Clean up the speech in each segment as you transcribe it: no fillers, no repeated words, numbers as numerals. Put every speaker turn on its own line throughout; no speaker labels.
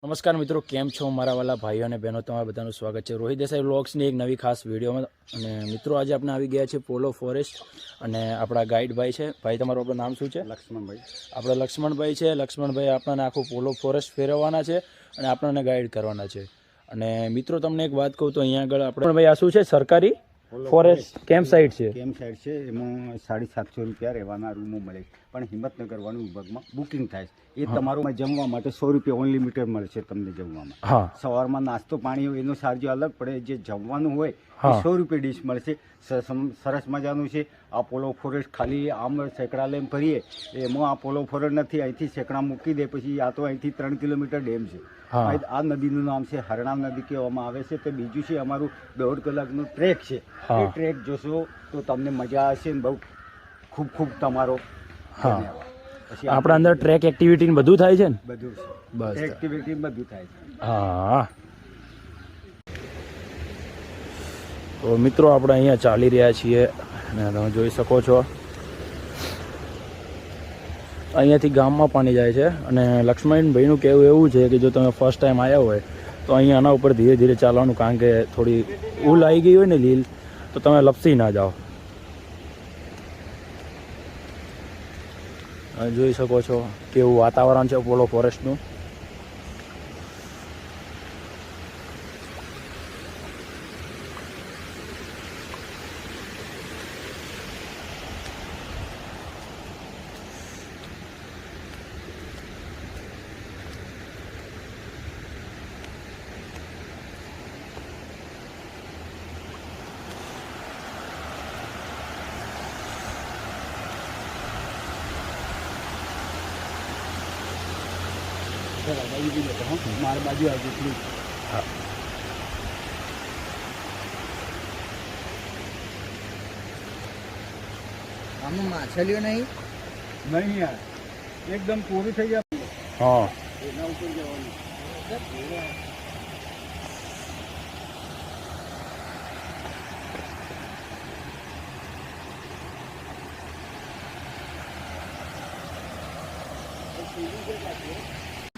નમસ્કાર મિત્રો, કેમ છો મારા વાલા ભાઈઓ અને બહેનો? તમારા બધાનું સ્વાગત છે રોહિત દેસાઈ વ્લોગ્સની એક નવી ખાસ વિડીયોમાં. અને મિત્રો, આજે આપણે આવી ગયા છે પોલો ફોરેસ્ટ અને આપણા ગાઈડ ભાઈ છે. ભાઈ, તમારું આપણું નામ શું છે?
લક્ષ્મણભાઈ.
આપણે લક્ષ્મણભાઈ છે. લક્ષ્મણભાઈ આપણને આખું પોલો ફોરેસ્ટ ફેરવવાના છે અને આપણને ગાઈડ કરવાના છે. અને મિત્રો, તમને એક વાત કહું તો અહીંયા આગળ આપણે ભાઈ આ શું છે? સરકારી ફોરેસ્ટ કેમ્પ સાઇટ છે.
કેમ્પ સાઇટ છે, એમાં 750 રૂપિયા રહેવાના રૂમો મળે, પણ હિંમતનગર વન વિભાગમાં બુકિંગ થાય છે. એ તમારું જમવા માટે 100 રૂપિયા અનલિમિટેડ મળશે તમને જમવામાં.
હા,
સવારમાં નાસ્તો પાણી હોય એનો ચાર્જ અલગ પડે. જે જમવાનું હોય એ 100 રૂપિયા ડીશ મળશે. સરસ મજાનું છે આ પોલો ફોરેસ્ટ. ખાલી આમ સેકડા લઈને ફરીએ એમાં આ પોલો ફોરેસ્ટ નથી. અહીંથી સેકડા મૂકી દે પછી આ તો અહીંથી 3 કિલોમીટર ડેમ છે. આ નદીનું નામ છે હરણાવ નદી કહેવામાં આવે છે. તો બીજું છે અમારું 1.5 કલાકનો ટ્રેક છે. એ ટ્રેક જોશો તો તમને મજા આવશે ને બહુ ખૂબ ખૂબ તમારો ધન્યવાદ. પછી
આપણા અંદર ટ્રેક એક્ટિવિટી બધું થાય છે ને?
બધું છે,
બસ
એક્ટિવિટી બધું થાય છે.
હા. તો મિત્રો, આપણે અહીંયા ચાલી રહ્યા છીએ અને તમે જોઈ શકો છો અહીંયાથી ગામમાં પાણી જાય છે. અને લક્ષ્મણભાઈનું કહેવું એવું છે કે જો તમે ફર્સ્ટ ટાઈમ આવ્યા હોય તો અહીંયા આના ઉપર ધીરે ધીરે ચાલવાનું, કારણ કે થોડી ઉલ આવી ગઈ હોય ને લીલ, તો તમે લપસી ના જાઓ. જોઈ શકો છો કેવું વાતાવરણ છે પોલો ફોરેસ્ટનું.
મારી બાજુ આવી પ્લીઝ.
હા,
આમાં માછલીઓ નહીં?
નહીં યાર, એકદમ પૂરી થઈ જાય.
હા.
એના ઉપર જવાનું.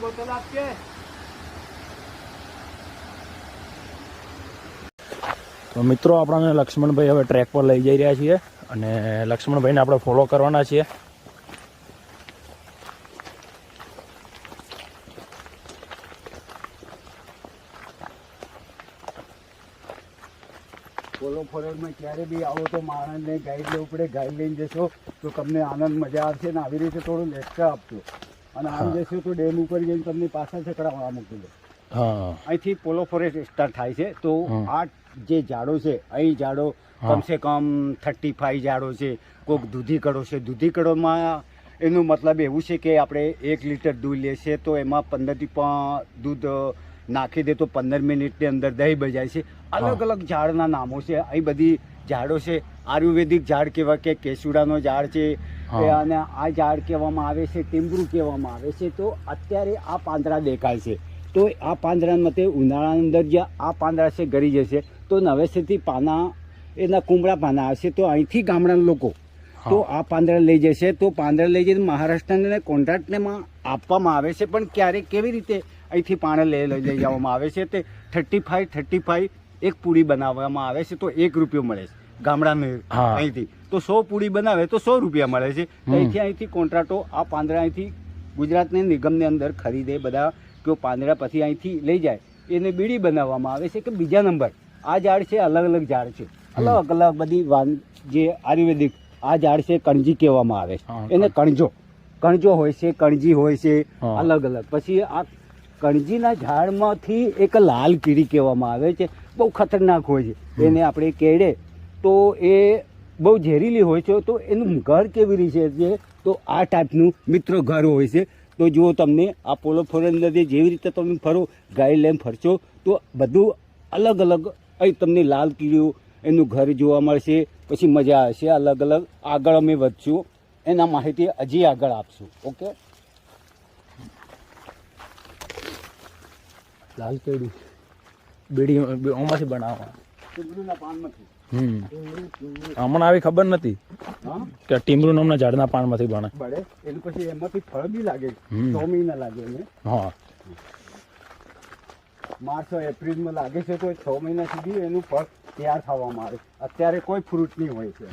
બોતલ આપકે.
તો મિત્રો, આપણને લક્ષ્મણભાઈ હવે ટ્રેક પર લઈ જઈ રહ્યા છીએ અને લક્ષ્મણભાઈને આપણે ફોલો કરવાના છીએ.
પોલો ફોરેસ્ટમાં ક્યારે બી આવો તો માણસને ગાઈડ લેવું પડે. ગાઈડ લઈને જશો તો તમને આનંદ મજા આવશે ને આવી રીતે થોડું એક્સ્ટ્રા આપજો. અને આમ જશો તો ડેમ ઉપર જઈને તમને પાછા ચકડાવવા મૂકી દો.
હા,
અહીંથી પોલો ફોરેસ્ટ સ્ટાર્ટ થાય છે. તો આ જે ઝાડો છે, અહીં ઝાડો કમસે કમ 35 ઝાડો છે. કોઈક દૂધીકડો છે. દૂધીકડોમાં એનું મતલબ એવું છે કે આપણે 1 લીટર દૂધ લેશે તો એમાં 15 દૂધ નાખી દે તો 15 મિનિટની અંદર દહીં બજાય છે. અલગ અલગ ઝાડના નામો છે. અહીં બધી ઝાડો છે. આયુર્વેદિક ઝાડ કહેવાય કે કેસુડાનો ઝાડ છે. અને આ ઝાડ કહેવામાં આવે છે ટીમ્બરું કહેવામાં આવે છે. તો અત્યારે આ પાંદડા દેખાય છે. તો આ પાંદડા મતે ઉનાળાની અંદર જે આ પાંદડા છે ગળી જશે તો નવેસરથી પાના એના કુમળા પાના આવશે. તો અહીંથી ગામડાના લોકો તો આ પાંદડા લઈ જશે. તો પાંદડા લઈ જઈને મહારાષ્ટ્રને કોન્ટ્રાક્ટમાં આપવામાં આવે છે. પણ ક્યારેક કેવી રીતે અહીંથી પાણી લઈ જવામાં આવે છે તે 35 એક પૂડી બનાવવામાં આવે છે તો 1 રૂપિયો મળે છે ગામડાને. અહીંથી તો 100 પૂડી બનાવે તો 100 રૂપિયા મળે છે. અહીંથી કોન્ટ્રાક્ટો આ પાંદડા અહીંથી ગુજરાતની નિગમની અંદર ખરીદે બધા. કે પાંદડા પછી અહીંથી લઈ જાય એને બીડી બનાવવામાં આવે છે. કે બીજા નંબર આ ઝાડ છે અલગ અલગ ઝાડ છે. અલગ અલગ બધી જે આયુર્વેદિક આ ઝાડ છે કણજી કહેવામાં આવે છે. એને કણજો હોય છે, કણજી હોય છે અલગ અલગ. પછી આ કણજીના ઝાડમાંથી એક લાલ કીડી કહેવામાં આવે છે. બહુ ખતરનાક હોય છે. એને આપણે કેળે તો એ બહુ ઝેરીલી હોય છે. તો એનું ઘર કેવી રીતે છે તો આ ટાઈપનું મિત્રો ઘર હોય છે. તો જો તમને આ પોલો ફોરેસ્ટ અંદર જેવી રીતે તમે ફરો ગાઈડ લઈને ફરશો તો બધું અલગ અલગ અહીં તમને લાલ કીડીઓ એનું ઘર જોવા મળશે. પછી મજા આવશે. અલગ અલગ આગળ અમે વધશું એના માહિતી હજી આગળ આપશું. ઓકે.
લાલ કેડી બીડી આમાંથી બનાવવા
ટીમરૂના પાનમાંથી.
અમને આવી ખબર નથી કે ટીમરૂ નામના ઝાડના પાનમાંથી બને.
એટલે પછી એમાંથી ફળ બી લાગે. 6 મહિના લાગે એને.
હા,
માર્ચ એપ્રિલમાં લાગે છે તો 6 મહિના સુધી એનું ફળ તૈયાર થવામાં આવે. અત્યારે કોઈ ફ્રૂટ નહીં હોય છે.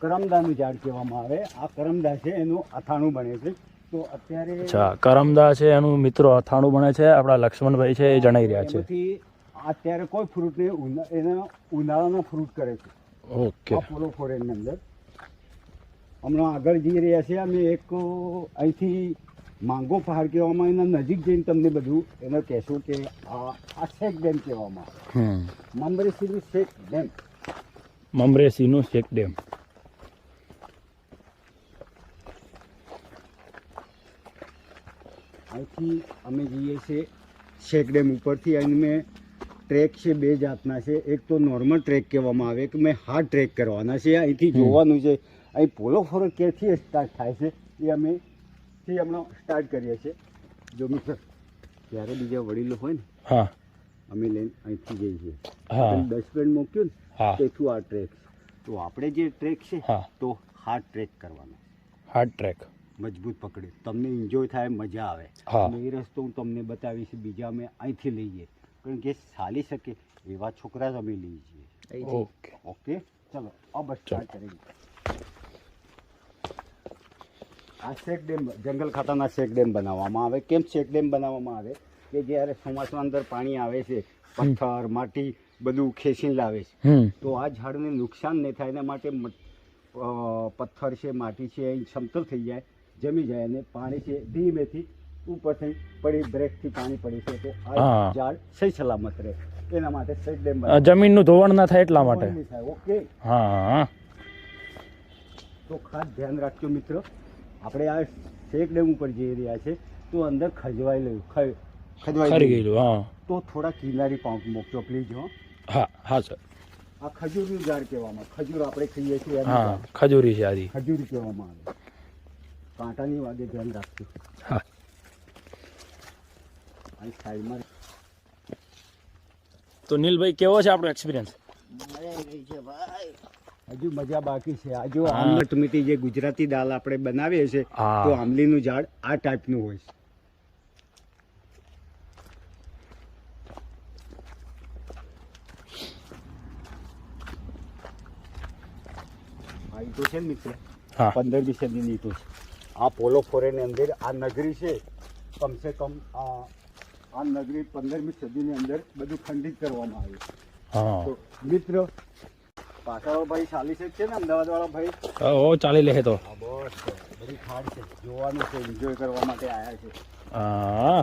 કરમદાનું ઝાડ કહેવામાં આવે. આ કરમદા છે એનું અથાણું બને છે. તો અત્યારે
અચ્છા, કરમદા છે એનું મિત્રો અથાણું બને છે. આપણા લક્ષ્મણભાઈ છે એ જણાઈ રહ્યા છે.
એમાંથી અત્યારે કોઈ ફ્રૂટ નહીં, એના ઉનાળાના ફ્રૂટ કરે છે.
ઓકે,
આ પોલો ફોરેનની અંદર હમણાં આગળ જઈ રહ્યા છે અમે એક અહીંથી માંગો પહાડ કહેવામાં, એના નજીક જઈને તમને બધું એને કહેશું કે આ શેક ડેમ કહેવામાં આવે. મમરેસીનું શેક ડેમ.
મમરેસીનું શેક ડેમ.
અહીંથી અમે જઈએ છીએ શેક ડેમ ઉપરથી. અહીં મેં ટ્રેક છે 2 જાતના છે. એક તો નોર્મલ ટ્રેક કહેવામાં આવે, કે મેં હાર્ડ ટ્રેક કરવાના છે. અહીંથી જોવાનું છે અહીં પોલો ફોરો ક્યાંથી સ્ટાર્ટ થાય છે એ અમે હમણાં સ્ટાર્ટ કરીએ છીએ. જો મિત્ર ત્યારે બીજા વડીલો હોય ને,
હા,
અમે લઈને અહીંથી જઈએ છીએ.
હા,
ડસ્ટબિન મૂક્યું ને
હા,
તેથી આ ટ્રેક. તો આપણે જે ટ્રેક છે
હા,
તો હાર્ડ ટ્રેક કરવાનો,
હાર્ડ ટ્રેક.
મજબૂત પકડે, તમને એન્જોય થાય, મજા આવે.
હા.
અને એ રસ્તો હું તમને બતાવીશ. બીજા અમે અહીંથી લઈએ, કારણ કે ચાલી શકે એવા છોકરા જ અમે લઈએ છીએ.
ઓકે,
ઓકે, ચલો આ બસ સ્ટાર્ટ કરીએ. આ શેક ડેમ જંગલ ખાતાના શેક ડેમ બનાવવામાં આવે. કેમ શેક ડેમ બનાવવામાં આવે કે જ્યારે ચોમાસામાં અંદર પાણી આવે છે, પથ્થર માટી બધું ખેંચીને લાવે છે, તો આ ઝાડને નુકસાન નહીં થાય એના માટે પથ્થર છે, માટી છે, અહીં સમતલ થઈ જાય, જમી જાય અને પાણી છે ધીમેથી ઉપરથી પડી, બ્રેકથી પાણી પડી છે તો આ ઝાડ સહી સલામત રહે. એના માટે શેક ડેમ
જમીનનું ધોવાણ ના થાય એટલા માટે.
ઓકે,
હા,
તો ખાસ ધ્યાન રાખજો મિત્રો. આપણે આ શેક ડેમ ઉપર જઈ રહ્યા છે તો અંદર ખરી ગયેલું.
હા,
તો થોડા કિનારી પાંપ મૂકજો પ્લીઝ.
હા, હા સર.
આ ખજૂરનું ઝાડ કહેવામાં, ખજૂર આપણે ખાઈએ છીએ,
હા, ખજૂરી છે આજી.
ખજૂર કહેવામાં આવે. કાંટાની વાગે ધ્યાન રાખજો.
હા,
આ સાઈડમાં.
તો નીલભાઈ કેવો છે આપણો એક્સપિરિયન્સ?
હજુ મજા બાકી છે. આ જો આમલટ મીઠી જે ગુજરાતી દાળ આપણે બનાવીએ છીએ, તો આમલીનું ઝાડ આ ટાઈપનું હોય છે. આ ઈંટો છે ને મિત્ર, 15મી સદીની ઈંટો છે. આ પોલો ફોરેની અંદર આ નગરી છે, કમસે કમ આ નગરી 15મી સદીની અંદર બધું ખંડિત કરવામાં આવ્યું. તો મિત્ર પાછળ ભાઈ ચાલી છે ને, અમદાવાદ વાળા ભાઈ
ચાલી લે તો.
હા બસ, બધી ખાડ છે, જોવાનું છે, એન્જોય કરવા માટે આવ્યા છે.
હા,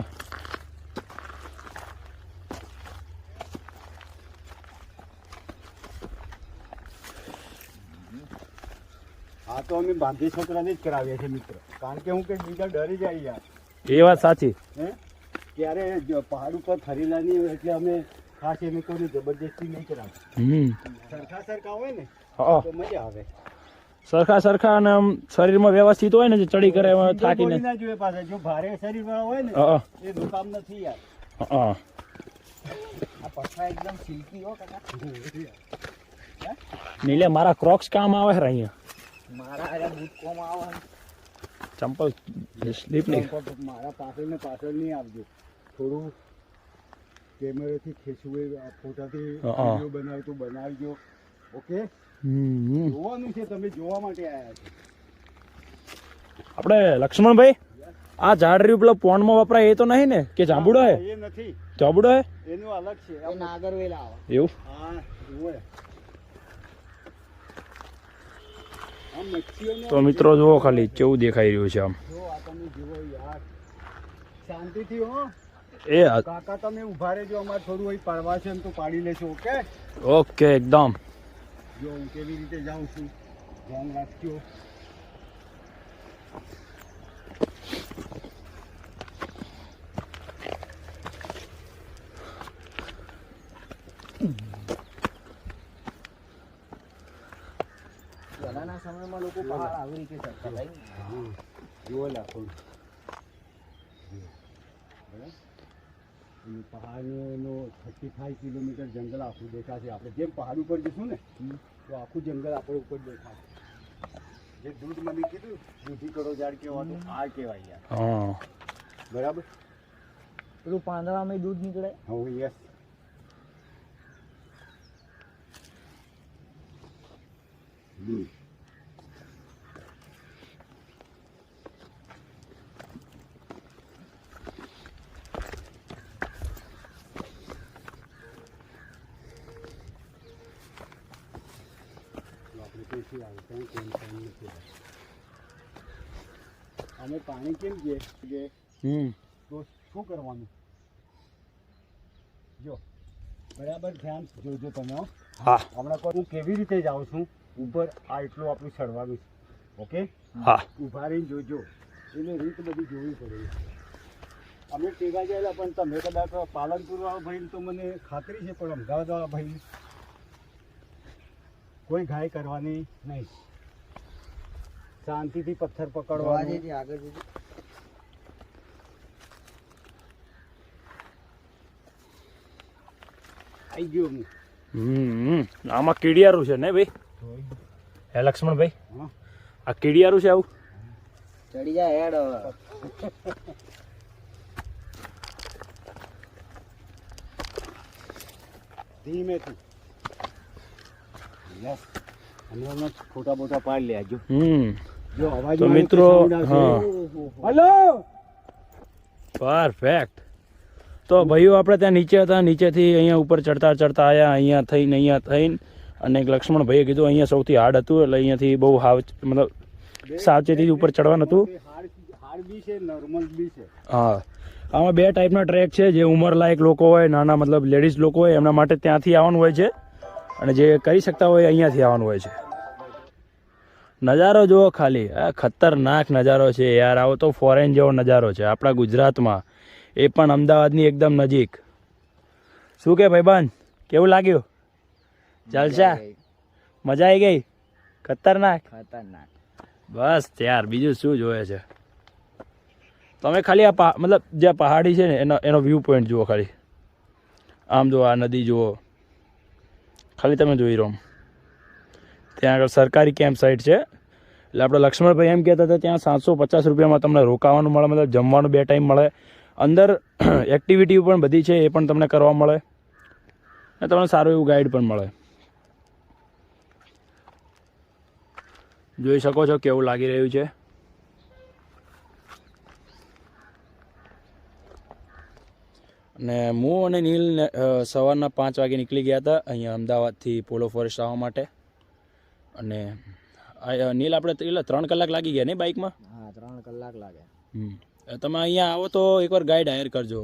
હા તો અમે બાંધી છોકરાને જ કરાવીએ છીએ મિત્ર, કારણ કે હું કે બીજા ડરી જાય યાર.
એ વાત સાચી.
ક્યારે પહાડ ઉપર ફરેલા નહીં હોય એટલે અમે ખાસ એને કોઈ જબરદસ્તી નહીં કરાવી. સરખા હોય ને તો મજા આવે.
સરખા અને આમ શરીરમાં વ્યવસ્થિત હોય ને, જે ચડી કરે એમાં થાકીને
ના જોઈએ પાછા. જો ભારે શરીર વાળા હોય ને એ કામ નથી યાર.
આ પથ્થર એકદમ સિલ્કી હો કાકા.
નીલે મારા ક્રોક્સ કામ આવે છે અહીંયા.
મારા આયા બૂટ કોમ આવે.
ચંપલ સ્લીપ નહીં.
મારા પાછળ ને પાછળ નહીં આવજો. થોડું કેમેરાથી ખેંચવું, ફોટાથી વિડીયો બનાવતું બનાવજો. ઓકે, જોવાનું છે, તમે જોવા માટે આવ્યા છો.
આપણે લક્ષ્મણભાઈ, આ ઝાડ રહ્યું પેલા પોન્ડમાં વપરાય એ તો નહીં ને, કે જાંબુડો હે?
એ નથી,
જાંબુડો હે,
એનું અલગ છે.
એ નાગરવેલા આવે.
એવું?
હા જુઓ. આમ મચ્છીઓને
તો મિત્રો જુઓ ખાલી કેવું દેખાઈ રહ્યું છે આમ.
જો આ તમે જુઓ યાર, શાંતિથી હો.
એ
કાકા તમે ઉભા રહેજો, અમારે થોડું અહીં પાડવા છે ને તો પાડી લેશો. ઓકે
ઓકે, એકદમ.
જો હું કેવી રીતે જાઉં છું, ધ્યાન રાખજો.
પહેલાના સમયમાં લોકો પહાડ આવી રીતે ચડતા ભાઈ.
જુઓ લાખો પહાડનો 35 કિલોમીટર જંગલ આખું દેખાશે. આપણે જેમ પહાડ ઉપર જઈશું ને તો આખું જંગલ આપણે ઉપર દેખાશે. જે દૂધ મને કીધું દૂધી કડો ઝાડ કહેવાતું આ કહેવાય યાર.
હા
બરાબર.
પેલું પાંદડામાં દૂધ નીકળે.
હા યસ. અમે પાણી કેમ કે તો શું કરવાનું જો બરાબર ધ્યાન જોજો તમે હો.
હા
હમણાં હું કેવી રીતે જાઉં છું ઉપર આ એટલું આપણું ચડવાનું છે. ઓકે
હા
ઊભા રહીને જોજો એટલે રીત બધી જોવી પડે. અમે ટેગા ગયેલા પણ તમે કદાચ પાલનપુર વાળો ભાઈ તો મને ખાતરી છે પણ અમદાવાદ વાળા ભાઈ કોઈ ઘાય કરવાની નહીં. શાંતિથી પથ્થર પકડવાનો.
આગળ જજે.
આવી ગયો હું.
આમાં કીડિયારું છે ને ભાઈ? હે લક્ષ્મણભાઈ,
હા
આ કીડિયારું છે આવું?
ચડી જાય હેડ હવે.
ધીમેથી. યસ. અને હમણાં ફોટા બોટા પાડી લે જો. જો અવાજ
તો મિત્રો હા
હલો
પરફેક્ટ. તો ભાઈઓ આપણે ત્યાં નીચે હતા, નીચેથી અહીંયા ઉપર ચડતા ચડતા આવ્યા, અહીંયા થઈને અને એક લક્ષ્મણભાઈએ કીધું અહીંયા સૌથી હાર્ડ હતું, એટલે અહીંયાથી બહુ મતલબ સાવચેતી ઉપર ચડવાનું હતું.
હાર્ડ બી છે નોર્મલ બી છે.
હા આમાં બે ટાઈપના ટ્રેક છે. જે ઉંમરલાયક લોકો હોય, નાના મતલબ લેડીઝ લોકો હોય, એમના માટે ત્યાંથી આવવાનું હોય છે, અને જે કરી શકતા હોય અહીંયાથી આવવાનું હોય છે. નજારો જુઓ ખાલી, આ ખતરનાક નજારો છે યાર. આવો તો ફોરેન જેવો નજારો છે આપણા ગુજરાતમાં, એ પણ અમદાવાદની એકદમ નજીક. શું કે ભાઈબંધ, કેવું લાગ્યું? જલસા? મજા આવી ગઈ? ખતરનાક.
ખતરનાક.
બસ યાર બીજું શું જોઈએ છે? તમે ખાલી આ મતલબ જે પહાડી છે ને એનો વ્યૂ પોઈન્ટ જુઓ ખાલી. આમ જુઓ, આ નદી જુઓ ખાલી, તમે જોઈ રહો. ત્યાં આગળ સરકારી કેમ્પ સાઇટ છે. એટલે આપણે લક્ષ્મણભાઈ એમ કહેતા હતા ત્યાં 750 રૂપિયામાં તમને રોકાવાનું મળે, મતલબ જમવાનું 2 ટાઈમ મળે. અંદર એક્ટિવિટી પણ બધી છે, એ પણ તમને કરવા મળે, અને તમને સારું એવું ગાઈડ પણ મળે. જોઈ શકો છો કેવું લાગી રહ્યું છે. અને હું અને નીલ સવારના 5 વાગે નીકળી ગયા હતા અહીંયા અમદાવાદથી પોલો ફોરેસ્ટ આવવા માટે. અને નીલ આપણે 3 કલાક લાગી ગયા ને બાઇકમાં?
હા 3 કલાક લાગે.
તમે અહીંયા આવો તો એકવાર ગાઈડ હાયર કરજો,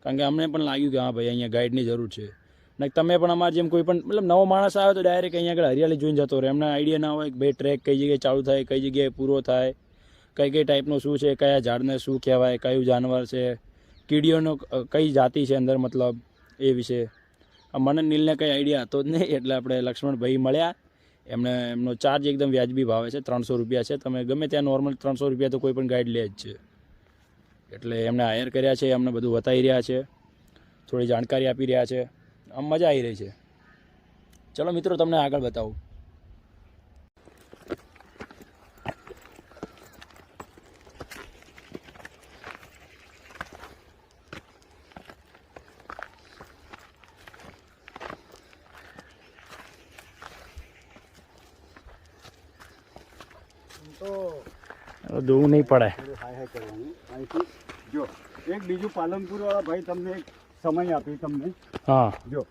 કારણ કે અમને પણ લાગ્યું કે હા ભાઈ અહીંયા ગાઈડની જરૂર છે. ને તમે પણ અમારા જેમ કોઈ પણ મતલબ નવો માણસ આવે તો ડાયરેક્ટ અહીંયા આગળ હરિયાળી જોઈને જતો રહે. એમને આઈડિયા ના હોય કે ભાઈ ટ્રેક કઈ જગ્યાએ ચાલુ થાય, કઈ જગ્યાએ પૂરો થાય, કઈ કઈ ટાઈપનું શું છે, કયા ઝાડને શું કહેવાય, કયું જાનવર છે, કીડીઓનો કઈ જાતિ છે અંદર, મતલબ એ વિશે મને નીલને કંઈ આઈડિયા હતો જ નહીં. એટલે આપણે લક્ષ્મણભાઈ મળ્યા, એમનો ચાર્જ એકદમ વ્યાજબી ભાવે છે, 300 રૂપિયા છે. તમે ગમે ત્યાં નોર્મલ 300 રૂપિયા તો કોઈ પણ ગાઈડ લે જ છે. એટલે એમને હાયર કર્યા છે, અમને બધું બતાવી રહ્યા છે, થોડી જાણકારી આપી રહ્યા છે. આમ મજા આવી રહી છે. ચલો મિત્રો તમને આગળ બતાવું. જોવું નહીં પડે.
હાય કરવાનું અહીંથી. જો એક બીજું પાલનપુર વાળા ભાઈ તમને એક સમય આપી તમને.
હા
જો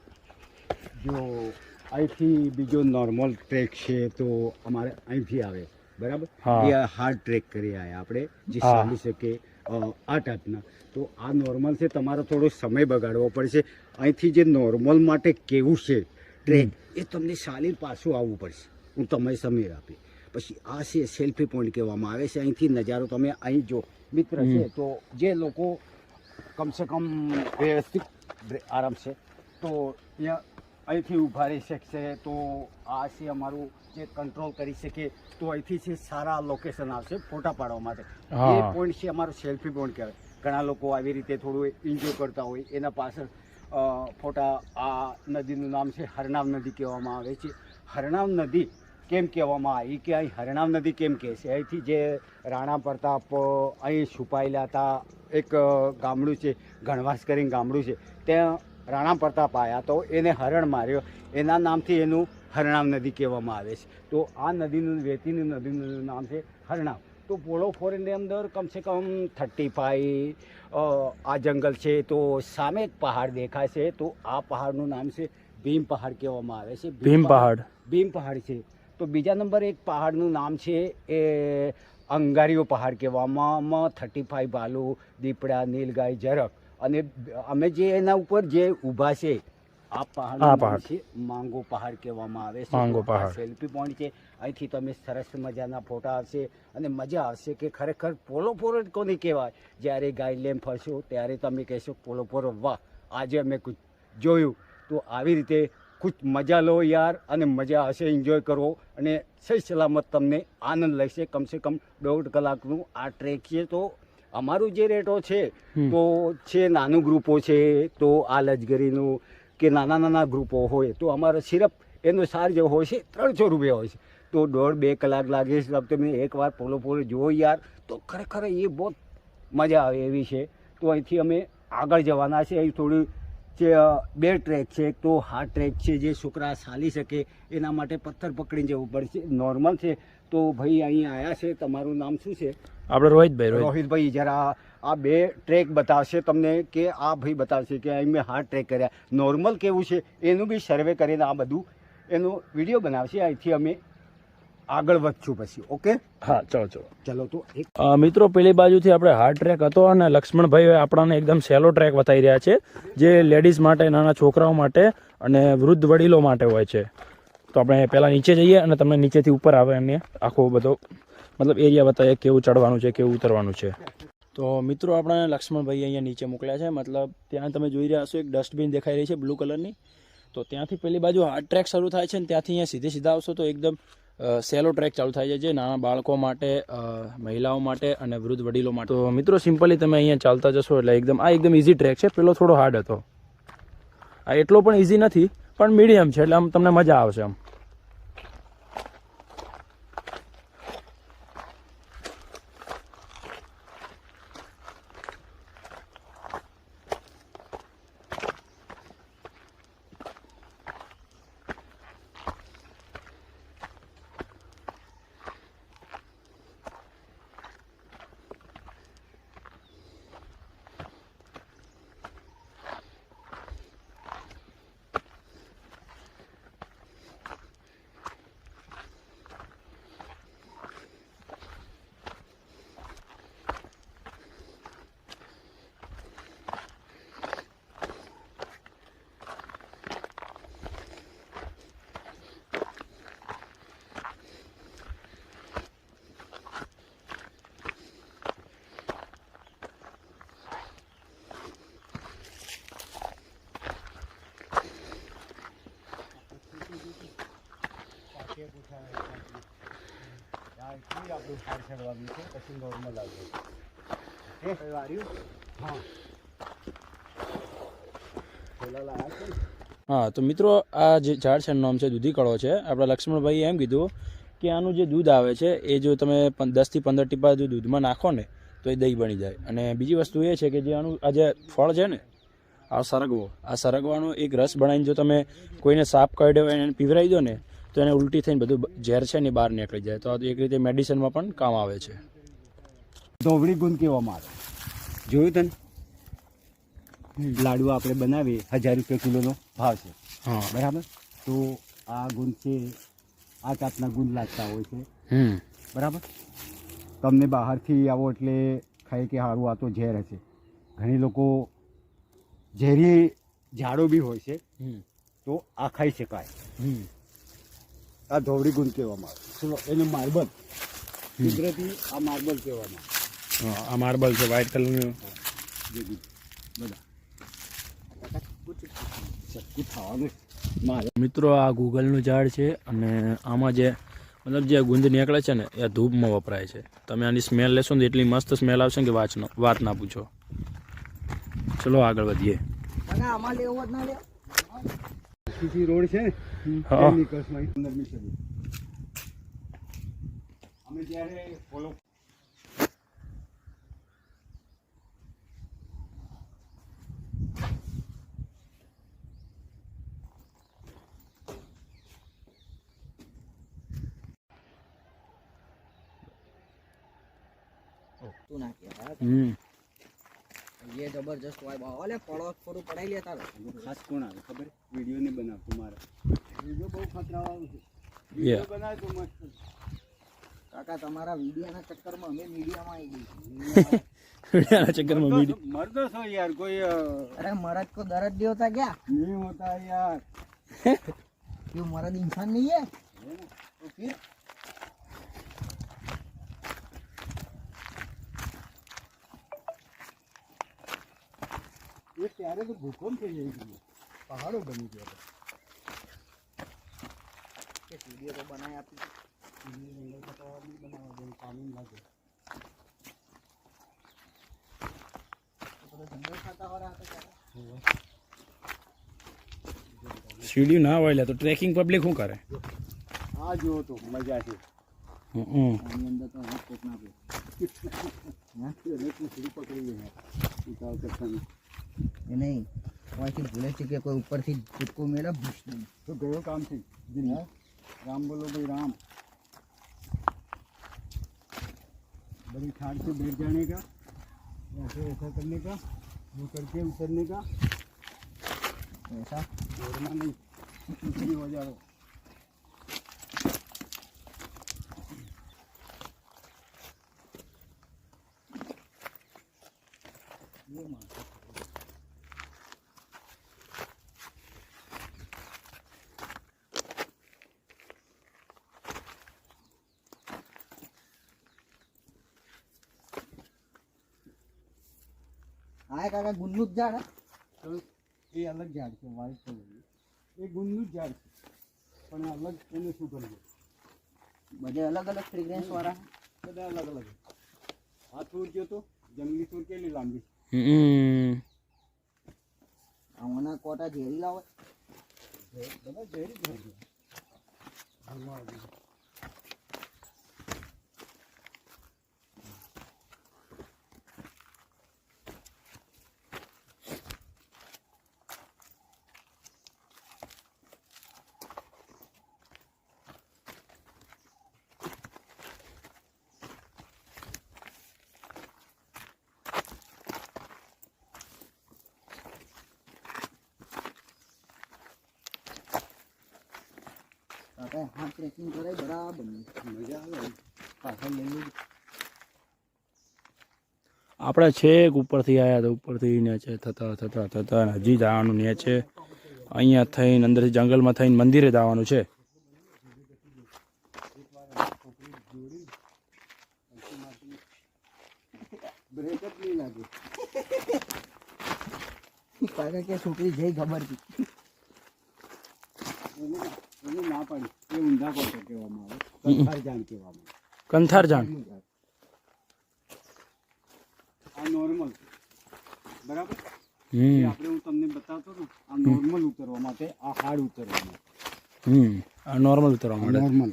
અહીંથી બીજો નોર્મલ ટ્રેક છે તો અમારે અહીંથી આવે બરાબર.
હા.
એ હાર્ડ ટ્રેક કરી આવ્યા આપણે જે
હા.
ચાલી શકે આ ટાઈપના. તો આ નોર્મલ છે, તમારો થોડો સમય બગાડવો પડશે. અહીંથી જે નોર્મલ માટે કેવું છે ટ્રેક એ તમને ચાલી પાછું આવવું પડશે. હું તમને સમય આપી પછી આ છે સેલ્ફી પોઈન્ટ કહેવામાં આવે છે. અહીંથી નજારો તમે અહીં જો મિત્ર છે તો જે લોકો કમસે કમ વ્યવસ્થિત આરામ છે તો અહીંયા અહીંથી ઊભા રહી શકશે. તો આ છે અમારું જે કંટ્રોલ કરી શકે. તો અહીંથી છે સારા લોકેશન આવશે ફોટા પાડવા માટે.
હા.
એ પોઈન્ટ છે અમારો સેલ્ફી પોઈન્ટ કહેવાય. ઘણા લોકો આવી રીતે થોડું એન્જોય કરતા હોય. એના પાછળ ફોટા આ નદીનું નામ છે હરનાવ નદી કહેવામાં આવે છે. હરનાવ નદી કેમ કહેવામાં આવી કે અહીં હરનાવ નદી કેમ કહે છે? અહીંથી જે રાણા પ્રતાપ અહીં છુપાયેલા હતા, એક ગામડું છે ગણવાસ કરીને ગામડું છે, ત્યાં રાણા પ્રતાપ આવ્યા તો એને હરણ માર્યો, એના નામથી એનું હરનાવ નદી કહેવામાં આવે છે. તો આ નદીનું વહેતીનું નદીનું નામ છે હરનાવ. તો પોલો ફોરેનની અંદર કમસે કમ 35 આ જંગલ છે. તો સામે એક પહાડ દેખાય છે, તો આ પહાડનું નામ છે ભીમ પહાડ કહેવામાં આવે છે. ભીમ પહાડ છે. તો બીજા નંબર એક પહાડનું નામ છે એ અંગારીઓ પહાડ કહેવામાં. 35 ભાલુ, દીપડા, નીલગાય, ઝરખ, અને અમે જે એના ઉપર જે ઊભા છે આ પહાડ છે માંગો પહાડ કહેવામાં આવે છે. સેલ્ફી પોઈન્ટ છે. અહીંથી તમે સરસ મજાના ફોટા આવશે અને મજા આવશે કે ખરેખર પોલો ફોરેટ કોને કહેવાય. જ્યારે ગાઈડલેન્ડ ફરશો ત્યારે તમે કહેશો પોલો ફોરેટ, વાહ આજે અમે કુછ જોયું. તો આવી રીતે કુછ મજા લો યાર, અને મજા હશે, એન્જોય કરો અને સહી સલામત તમને આનંદ લેશે. કમસે કમ 1.5 કલાકનું આ ટ્રેક છે. તો અમારું જે રેટો છે તો છે નાનું ગ્રુપો છે તો આ લશ્કરીનું કે નાના ગ્રુપો હોય તો અમારો સિર્ફ એનો ચાર્જ હોય છે 300 રૂપિયા હોય છે. તો 1.5-2 કલાક લાગે છે. તમે એકવાર પોલો જોવો યાર તો ખરેખર એ બહુ મજા આવે એવી છે. તો અહીંથી અમે આગળ જવાના છે. અહીં થોડી જે 2 ટ્રેક છે. એક તો હાર્ડ ટ્રેક છે જે છોકરા ચાલી શકે એના માટે પથ્થર પકડીને જવું પડશે. નોર્મલ છે તો ભાઈ અહીં આવ્યા છે, તમારું નામ શું છે?
આપણે રોહિતભાઈ.
જરા આ 2 ટ્રેક બતાવશે તમને કે આ ભાઈ બતાવશે કે અહીં મેં હાર્ડ ટ્રેક કર્યા. નોર્મલ કેવું છે એનું બી સર્વે કરીને આ બધું એનો વિડીયો બનાવશે. અહીંથી અમે આગળ વધશું પછી. ઓકે,
હા, ચલો.
તો
મિત્રો, પેલી બાજુથી આપણે હાર્ડ ટ્રેક હતો અને લક્ષ્મણભાઈ આપણને એકદમ સહેલો ટ્રેક બતાવી રહ્યા છે, જે લેડીઝ માટે, નાના છોકરાઓ માટે અને વૃદ્ધ વડીલો માટે હોય છે. તો આપણે પહેલાં નીચે જઈએ અને તમને નીચેથી ઉપર આવે એમને આખો બધો મતલબ એરિયા બતાવીએ કેવું ચડવાનું છે, કેવું ઉતરવાનું છે. તો મિત્રો, આપણે લક્ષ્મણભાઈ અહીંયા નીચે મોકલ્યા છે. મતલબ ત્યાં તમે જોઈ રહ્યા છો એક ડસ્ટબિન દેખાઈ રહી છે બ્લુ કલરની. તો ત્યાંથી પેલી બાજુ હાર્ડ ટ્રેક શરૂ થાય છે ને ત્યાંથી અહીંયા સીધા આવશો તો એકદમ સહેલો ટ્રેક ચાલુ થાય છે, જે નાના બાળકો માટે, મહિલાઓ માટે અને વૃદ્ધ વડીલો માટે. તો મિત્રો, સિમ્પલી તમે અહીંયા ચાલતા જશો એટલે એકદમ ઇઝી ટ્રેક છે. પેલો થોડો હાર્ડ હતો, આ એટલો પણ ઇઝી નથી પણ મીડિયમ છે, એટલે આમ તમને મજા આવશે. આમ હા, તો મિત્રો, આ જે ઝાડ છે એનું નામ છે દૂધીકળો છે. આપણા લક્ષ્મણભાઈએ એમ કીધું કે આનું જે દૂધ આવે છે એ જો તમે 10 થી 15 ટીપા જો દૂધમાં નાખો ને તો એ દહીં બની જાય. અને બીજી વસ્તુ એ છે કે જે આનું આ જે ફળ છે ને, આ સરગવાનો એક રસ બનાવીને જો તમે કોઈને સાપ કાઢ્યો હોય એને પીવરાવી દો ને તો એને ઉલટી થઈને બધું ઝેર છે ને બહાર નીકળી જાય. તો આ એક રીતે મેડિસિનમાં પણ કામ આવે છે.
ધોવડી ગુંદ કહેવામાં આવે. જોયું તને? લાડુ આપણે બનાવીએ 1000 રૂપિયા કિલોનો ભાવ છે.
હા,
બરાબર. તો આ ગુંદ છે, આ જાતના ગુંદ લાગતા હોય છે. બરાબર. તમને બહારથી આવો એટલે ખાય કે સારું આ તો ઝેર હશે. ઘણી લોકો ઝેરી ઝાડો બી હોય છે તો આ ખાઈ શકાય. આ ધોવડી ગુંદ કહેવામાં આવે. ચલો, એને માર્બલ, કુદરતી આ માર્બલ કહેવામાં આવે.
આ માર્બલ છે વ્હાઇટ કલરનું. મિત્રો, આ ગૂગલનું ઝાડ છે અને આમાં જે મતલબ જે ગુંદ નીકળે છે ને એ ધૂપમાં વપરાય છે. તમે આની સ્મેલ લેશો ને એટલી મસ્ત સ્મેલ આવશે કે વાત ના પૂછો. ચલો આગળ વધીએ.
અને આમાં લેવો જ ના લેવો.
સીસી રોડ છે ને
હા.
તે નિકલ્સમાં 15મી સદી. અમે જ્યારે ફોલો
તું ના કહેવાય.
હમ
ये जबरदस्त वाइब आओ ले पड़ो થોડું પડાઈ લેતા રહો.
ખાસ કોણ આવે ખબર વિડીયો નહીં બનાવતો મારે વિડીયો બહુ ખતરા આવે છે
Yeah.
વિડીયો બનાવે તો મસ્ત
કાકા તમારા વિડિયાના ચક્કરમાં અમે મીડિયામાં આવી
વિડિયાના ચક્કરમાં મીડિયા
मर्द हो यार कोई
गई. अरे मर्द को दर्द भी होता क्या?
नहीं होता यार
क्यों मर्द इंसान नहीं है? तो फिर
ये ત્યારે તો ભૂકંપ થઈ જાય છે પહાડો બની ગયા
કે વિડિયો તો બનાય આપી.
પાણી લાગે
તો જંગલ ખાતા हो रहा था क्या?
સીડી ના હોય તો ટ્રેકિંગ પબ્લિક શું કરે?
આ જો તો મજા છે
આની અંદર તો હાથ કોક ના પે.
એને પૂછડી પકડી ગઈ ઉતાર કરતા
ये नहीं वैसे भूले से कि कोई ऊपर से खुद मेरा भूस नहीं.
तो गयो काम थी दिन राम बोलो भाई राम बड़ी ठाट से बैठ जाने का ऐसे ऐसा करने का वो करके उतरने का
ऐसा
दौड़ना नहीं कुछ भी हो जाओ ये मार
आए काका गुन्नू જ ઝાડ હે?
તો એ અલગ ઝાડ છે વાઇટ કલરનું એ ગુંદનું જ ઝાડ છે પણ અલગ એને શું કરવું
બધે અલગ અલગ ફ્રેગ્રન્સ વાળા હે.
બધા અલગ અલગ આ છોડ ગયો તો જંગલી છોડ કેટલી લાંબી
આના કોટા ઝેરીલા હોય.
બધા ઝેરી જ હોય છે.
કાકા હા ટ્રેકિંગ કરાય બરાબર નહીં.
મજા આવે પાછળ લઈને
આપણે છેક ઉપરથી આવ્યા તો ઉપરથી નીચે થતા થતા થતા ને હજી જવાનું નીચે અહીંયા થઈને અંદરથી જંગલમાં થઈને મંદિરે જવાનું છે.
બ્રેક જ નહીં લાગે
કાકા કે છોકરી જઈ ખબર હતી.
એને ના પાડી એ ઊંધા કોટો કહેવામાં આવે કંથાર જાણ કહેવામાં
કંથાર જાણ
આવે આ નોર્મલ બરાબર એ આપણે હું તમને બતાવતો હતો આ નોર્મલ ઉતરવા માટે આ હાર્ડ ઉતરવા માટે
આ નોર્મલ ઉતરવા માટે
નોર્મલ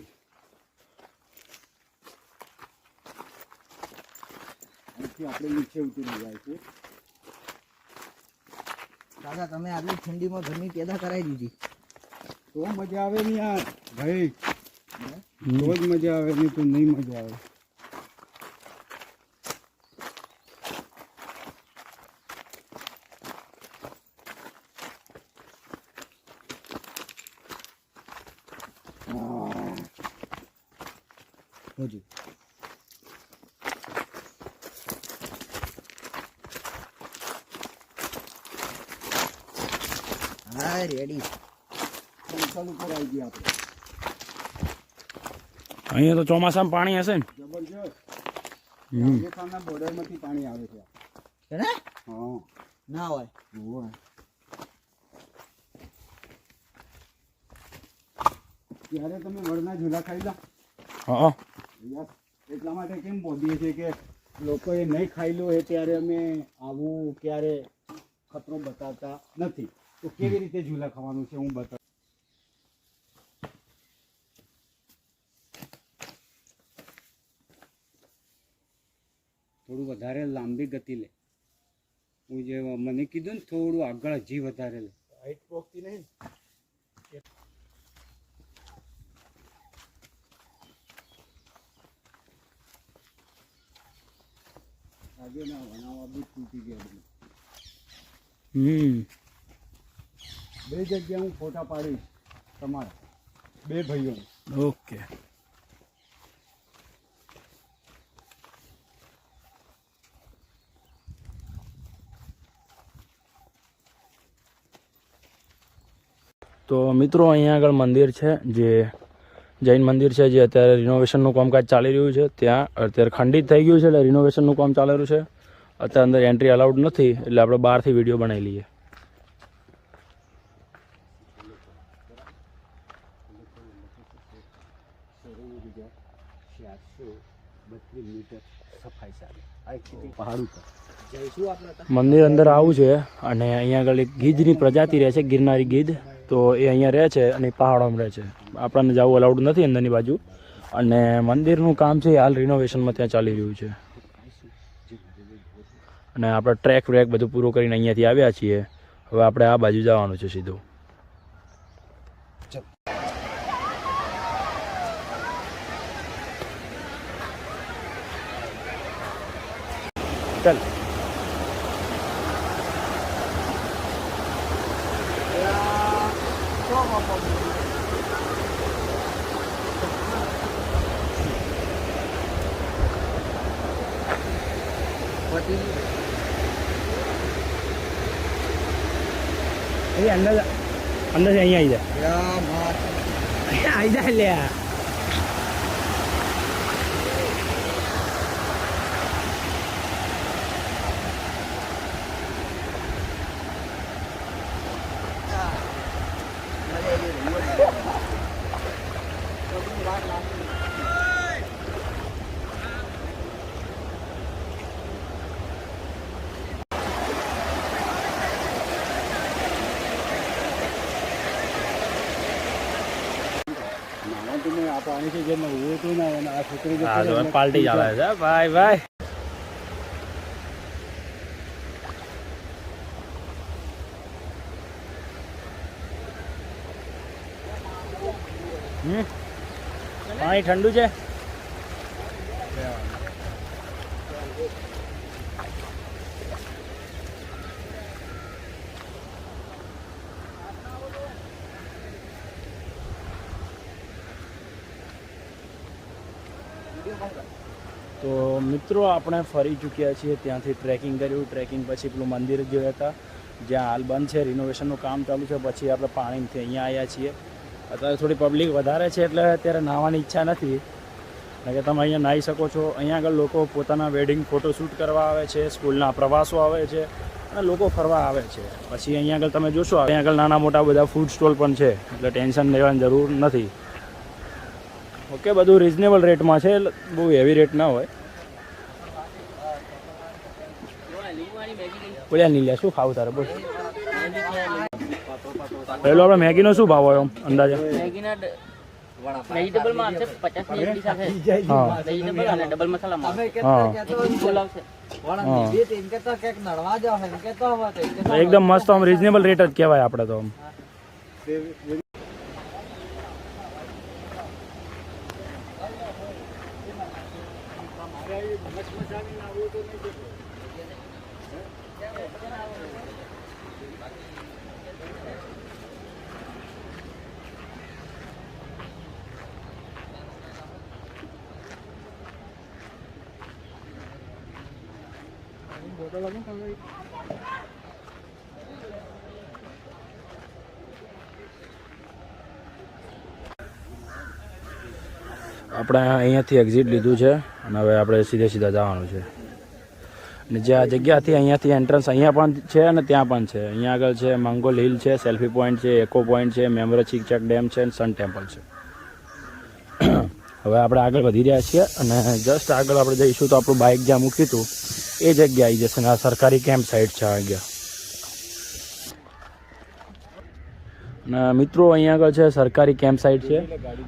અહીંથી આપણે નીચે ઉતરી જાય છે
કાકા તમે આટલી ઠંડીમાં ગરમી પેદા કરાવી દીધી.
તો મજા આવે ને યાર ભાઈ તો જ મજા આવે નહીં તો નહીં મજા આવે હજુ
હા રેડી.
ચાલુ કરાવી દઈએ આપણે
અહીંયા તો ચોમાસામાં પાણી હશે ને?
જબરજસ્ત
હમ.
રાજસ્થાનના બોર્ડરમાંથી પાણી આવે છે
હે ને?
હા
ના હોય.
હોય ત્યારે તમે વડના ઝૂલા ખાઈ લો
હા
યસ એટલા માટે કેમ બોલીએ છીએ કે લોકોએ નહીં ખાઈ લો એ ત્યારે અમે આવું ક્યારે ખતરો બતાવતા નથી. તો કેવી રીતે ઝૂલા ખાવાનું છે હું બતાવું. થોડું વધારે લાંબી ગતિ લે. હું જે મને કીધું ને થોડું આગળ હજી વધારે લે.
હાઈટ પોકતી નહીં.
આજે ના બનાવવા બી તૂટી ગયા બધું. બે જગ્યાએ હું ફોટા પાડીશ તમારા બે ભાઈઓ.
ઓકે. તો મિત્રો અહીંયા આગળ મંદિર છે, જે જૈન મંદિર છે, જે અત્યારે રિનોવેશનનું કામકાજ ચાલી રહ્યું છે. ત્યાં અત્યારે ખંડિત થઈ ગયું છે એટલે રિનોવેશનનું કામ ચાલી રહ્યું છે. અત્યારે અંદર એન્ટ્રી અલાઉડ નથી એટલે આપણે બહારથી વિડીયો બનાવી લઈએ. મંદિર અંદર આવું છે અને અહીંયા આગળ એક ગીધની પ્રજાતિ રહે છે, ગિરનારી ગીધ. તો એ અહીંયા રહે છે અને પહાડોમાં રહે છે. આપણને જવું અલાઉડ નથી અંદરની બાજુ. અને મંદિરનું કામ છે હાલ રિનોવેશનમાં ત્યાં ચાલી રહ્યું છે. અને આપણે ટ્રેક વ્રેક બધું પૂરું કરીને અહીંયાથી આવ્યા છીએ. હવે આપણે આ બાજુ જવાનું છે સીધું. ચાલ. અંદર અંદર से અહીંયા આવી જાય લે.
પાણી થી જેમ ઉભું હતું ને આ છોકરી
પાર્ટી ચાલે છે. ભાઈ ભાઈ પાણી ઠંડુ છે. તો મિત્રો આપણે ફરી ચૂક્યા છીએ. ત્યાંથી ટ્રેકિંગ કર્યું. ટ્રેકિંગ પછી પેલું મંદિર જોયા હતા જ્યાં હાલ બંધ છે, રિનોવેશનનું કામ ચાલુ છે. પછી આપણે પાણીથી અહીંયા આવ્યા છીએ. અત્યારે થોડી પબ્લિક વધારે છે એટલે અત્યારે નાહવાની ઈચ્છા નથી. કારણ કે તમે અહીંયા નાહી શકો છો. અહીંયા આગળ લોકો પોતાના વેડિંગ ફોટોશૂટ કરવા આવે છે, સ્કૂલના પ્રવાસો આવે છે અને લોકો ફરવા આવે છે. પછી અહીંયા આગળ તમે જોશો, અહીંયા આગળ નાના મોટા બધા ફૂડ સ્ટોલ પણ છે એટલે ટેન્શન લેવાની જરૂર નથી. ઓકે, બધું રિઝનેબલ રેટમાં છે, બહુ હેવી રેટ ના હોય. બોલ્યા નહીં લે, શું ખાવું તારે બોલ. પેલો આપણે મેગીનો શું ભાવ હોય અંદાજે?
વેજીટેબલ માં આવશે 50 ની એકડી સાથે.
હા,
વેજીટેબલ અને ડબલ મસાલા માં.
એકદમ મસ્ત, આમ રિઝનેબલ રેટ જ કહેવાય આપણે તો. આમ આપણે અહીંયાથી એક્ઝિટ લીધું છે અને હવે આપણે સીધા જવાનું છે. અને જે આ જગ્યાથી અહીંયાથી એન્ટ્રન્સ અહીંયા પણ છે અને ત્યાં પણ છે. અહીંયા આગળ છે મંગોલ હિલ છે, સેલ્ફી પોઈન્ટ છે, એકો પોઈન્ટ છે, મેમરો ચીકચક ડેમ છે અને સન ટેમ્પલ છે. હવે આપણે આગળ વધી રહ્યા છીએ અને જસ્ટ આગળ આપણે જઈશું તો આપણું બાઇક જ્યાં મૂક્યું હતું એ જગ્યા આવી જશે. અને આ સરકારી કેમ્પ સાઇટ છે. આ જગ્યા અને મિત્રો અહીંયા આગળ છે સરકારી કેમ્પ સાઇટ છે.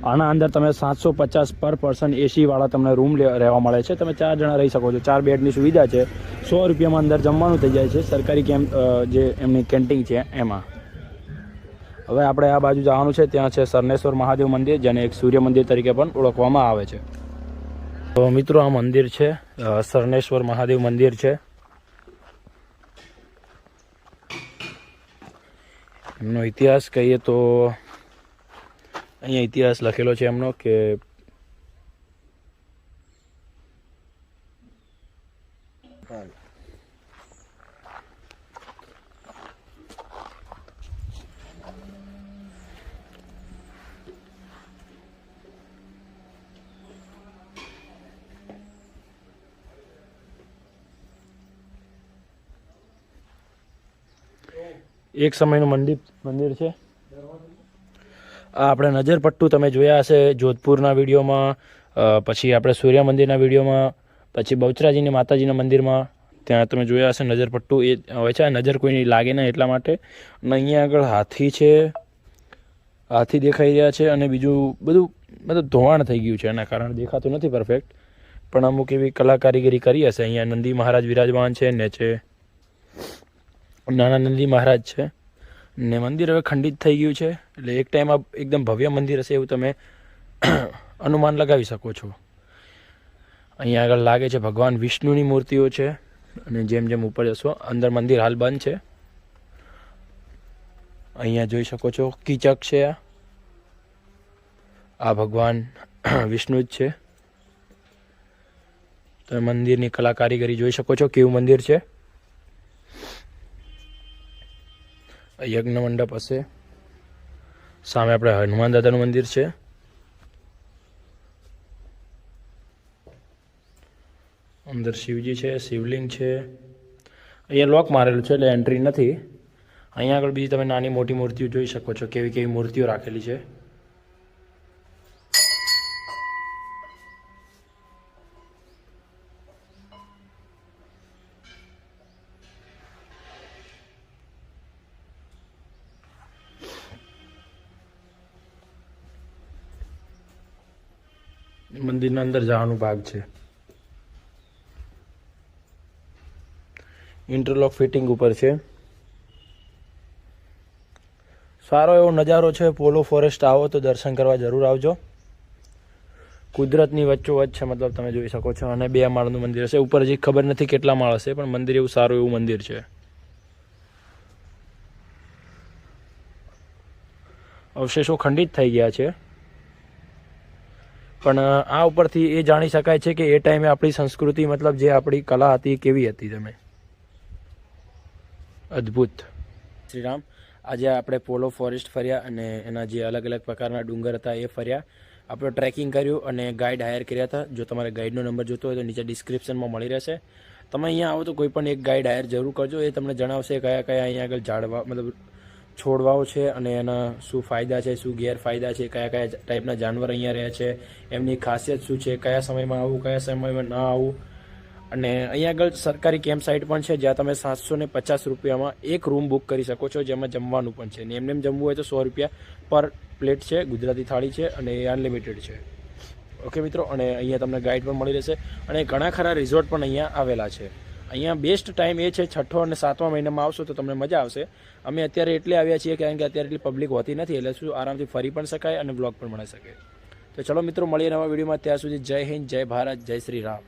આના અંદર તમે 750 પર પર્સન એસીવાળા તમને રૂમ રહેવા મળે છે. તમે 4 જણા રહી શકો છો. 4 બેડની સુવિધા છે. 100 રૂપિયામાં અંદર જમવાનું થઈ જાય છે. સરકારી કેમ્પ જે એમની કેન્ટીન છે એમાં. હવે આપણે આ બાજુ જવાનું છે. ત્યાં છે સરનેશ્વર મહાદેવ મંદિર, જેને એક સૂર્ય મંદિર તરીકે પણ ઓળખવામાં આવે છે. તો મિત્રો આ મંદિર છે સરનેશ્વર મહાદેવ મંદિર છે. એમનો ઇતિહાસ કહીએ તો અહીંયા ઇતિહાસ લખેલો છે એમનો કે એક સમયનું મંદિર છે. આ આપણે નજરપટ્ટું તમે જોયા હશે જોધપુરના વિડીયોમાં, પછી આપણે સૂર્ય મંદિરના વિડીયોમાં, પછી બહુચરાજીની માતાજીના મંદિરમાં ત્યાં તમે જોયા હશે નજરપટ્ટું. એ હોય છે નજર કોઈની લાગે નહીં એટલા માટે. અને અહીંયા આગળ હાથી છે, હાથી દેખાઈ રહ્યા છે. અને બીજું બધું ધોવાણ થઈ ગયું છે, એના કારણે દેખાતું નથી પરફેક્ટ, પણ અમુક એવી કલાકારીગરી કરી હશે. અહીંયા નંદી મહારાજ વિરાજમાન છે ને છે નાના નંદી મહારાજ છે. ને મંદિર હવે ખંડિત થઈ ગયું છે, એટલે એક ટાઈમ એકદમ ભવ્ય મંદિર હશે એવું તમે અનુમાન લગાવી શકો છો. અહીંયા આગળ લાગે છે ભગવાન વિષ્ણુની મૂર્તિઓ છે. અને જેમ જેમ ઉપર જશો અંદર મંદિર હાલ બંધ છે. અહીંયા જોઈ શકો છો કીચક છે. આ ભગવાન વિષ્ણુ જ છે. તમે મંદિરની કલાકારીગરી જોઈ શકો છો કેવું મંદિર છે. યજ્ઞ મંડપ હશે. સામે આપણે હનુમાન દાદાનું મંદિર છે. અંદર શિવજી છે, શિવલિંગ છે. અહીંયા લોક મારેલું છે એટલે એન્ટ્રી નથી. અહીંયા આગળ બીજી તમે નાની મોટી મૂર્તિઓ જોઈ શકો છો, કેવી કેવી મૂર્તિઓ રાખેલી છે. મંદિરના અંદર જવાનો ભાગ છે. ઇન્ટરલોક ફિટિંગ ઉપર છે. સારો એવો નજારો છે. પોલો ફોરેસ્ટ આવો તો દર્શન કરવા જરૂર આવજો. કુદરતની વચ્ચોવચ્ચ છે, મતલબ તમે જોઈ શકો છો. અને 2 માળનું મંદિર હશે. ઉપર હજી ખબર નથી કેટલા માળ હશે, પણ મંદિર એવું સારું એવું મંદિર છે. અવશેષો ખંડિત થઈ ગયા છે, પણ આ ઉપરથી એ જાણી શકાય છે કે એ ટાઈમે આપણી સંસ્કૃતિ, મતલબ જે આપણી કલા હતી કેવી હતી. તમે અદ્ભુત. શ્રીરામ. આજે આપણે પોલો ફોરેસ્ટ ફર્યા અને એના જે અલગ અલગ પ્રકારના ડુંગર હતા એ ફર્યા. આપણે ટ્રેકિંગ કર્યું અને ગાઈડ હાયર કર્યા હતા. જો તમારે ગાઈડનો નંબર જોતો હોય તો નીચે ડિસ્ક્રિપ્શનમાં મળી રહેશે. તમે અહીંયા આવો તો કોઈ પણ એક ગાઈડ હાયર જરૂર કરજો. એ તમને જણાવશે કયા કયા અહીંયા આગળ ઝાડવા, મતલબ છોડવાઓ છે અને એના શું ફાયદા છે, શું ગેરફાયદા છે, કયા કયા ટાઈપના જાનવર અહીંયા રહે છે, એમની ખાસિયત શું છે, કયા સમયમાં આવવું, કયા સમયમાં ના આવવું. અને અહીંયા આગળ સરકારી કેમ્પ સાઇટ પણ છે, જ્યાં તમે 750 રૂપિયામાં એક રૂમ બુક કરી શકો છો, જેમાં જમવાનું પણ છે. ને એમને જમવું હોય તો 100 રૂપિયા પર પ્લેટ છે. ગુજરાતી થાળી છે અને એ અનલિમિટેડ છે. ઓકે મિત્રો. અને અહીંયા તમને ગાઈડ પણ મળી રહેશે. અને ઘણા ખરા રિઝોર્ટ પણ અહીંયા આવેલા છે. અહીંયા બેસ્ટ ટાઈમ એ છે 6ઠ્ઠો અને 7મા મહિનામાં આવશો તો તમને મજા આવશે. અમે અત્યારે એટલે આવ્યા છીએ કારણ કે અત્યારે એટલી પબ્લિક હોતી નથી, એટલે શું આરામથી ફરી પણ શકાય અને વ્લોગ પણ બનાવી શકે. તો ચલો મિત્રો, મળીએ નવા વિડીયોમાં. ત્યાં સુધી જય હિન્દ, જય ભારત, જય શ્રી રામ.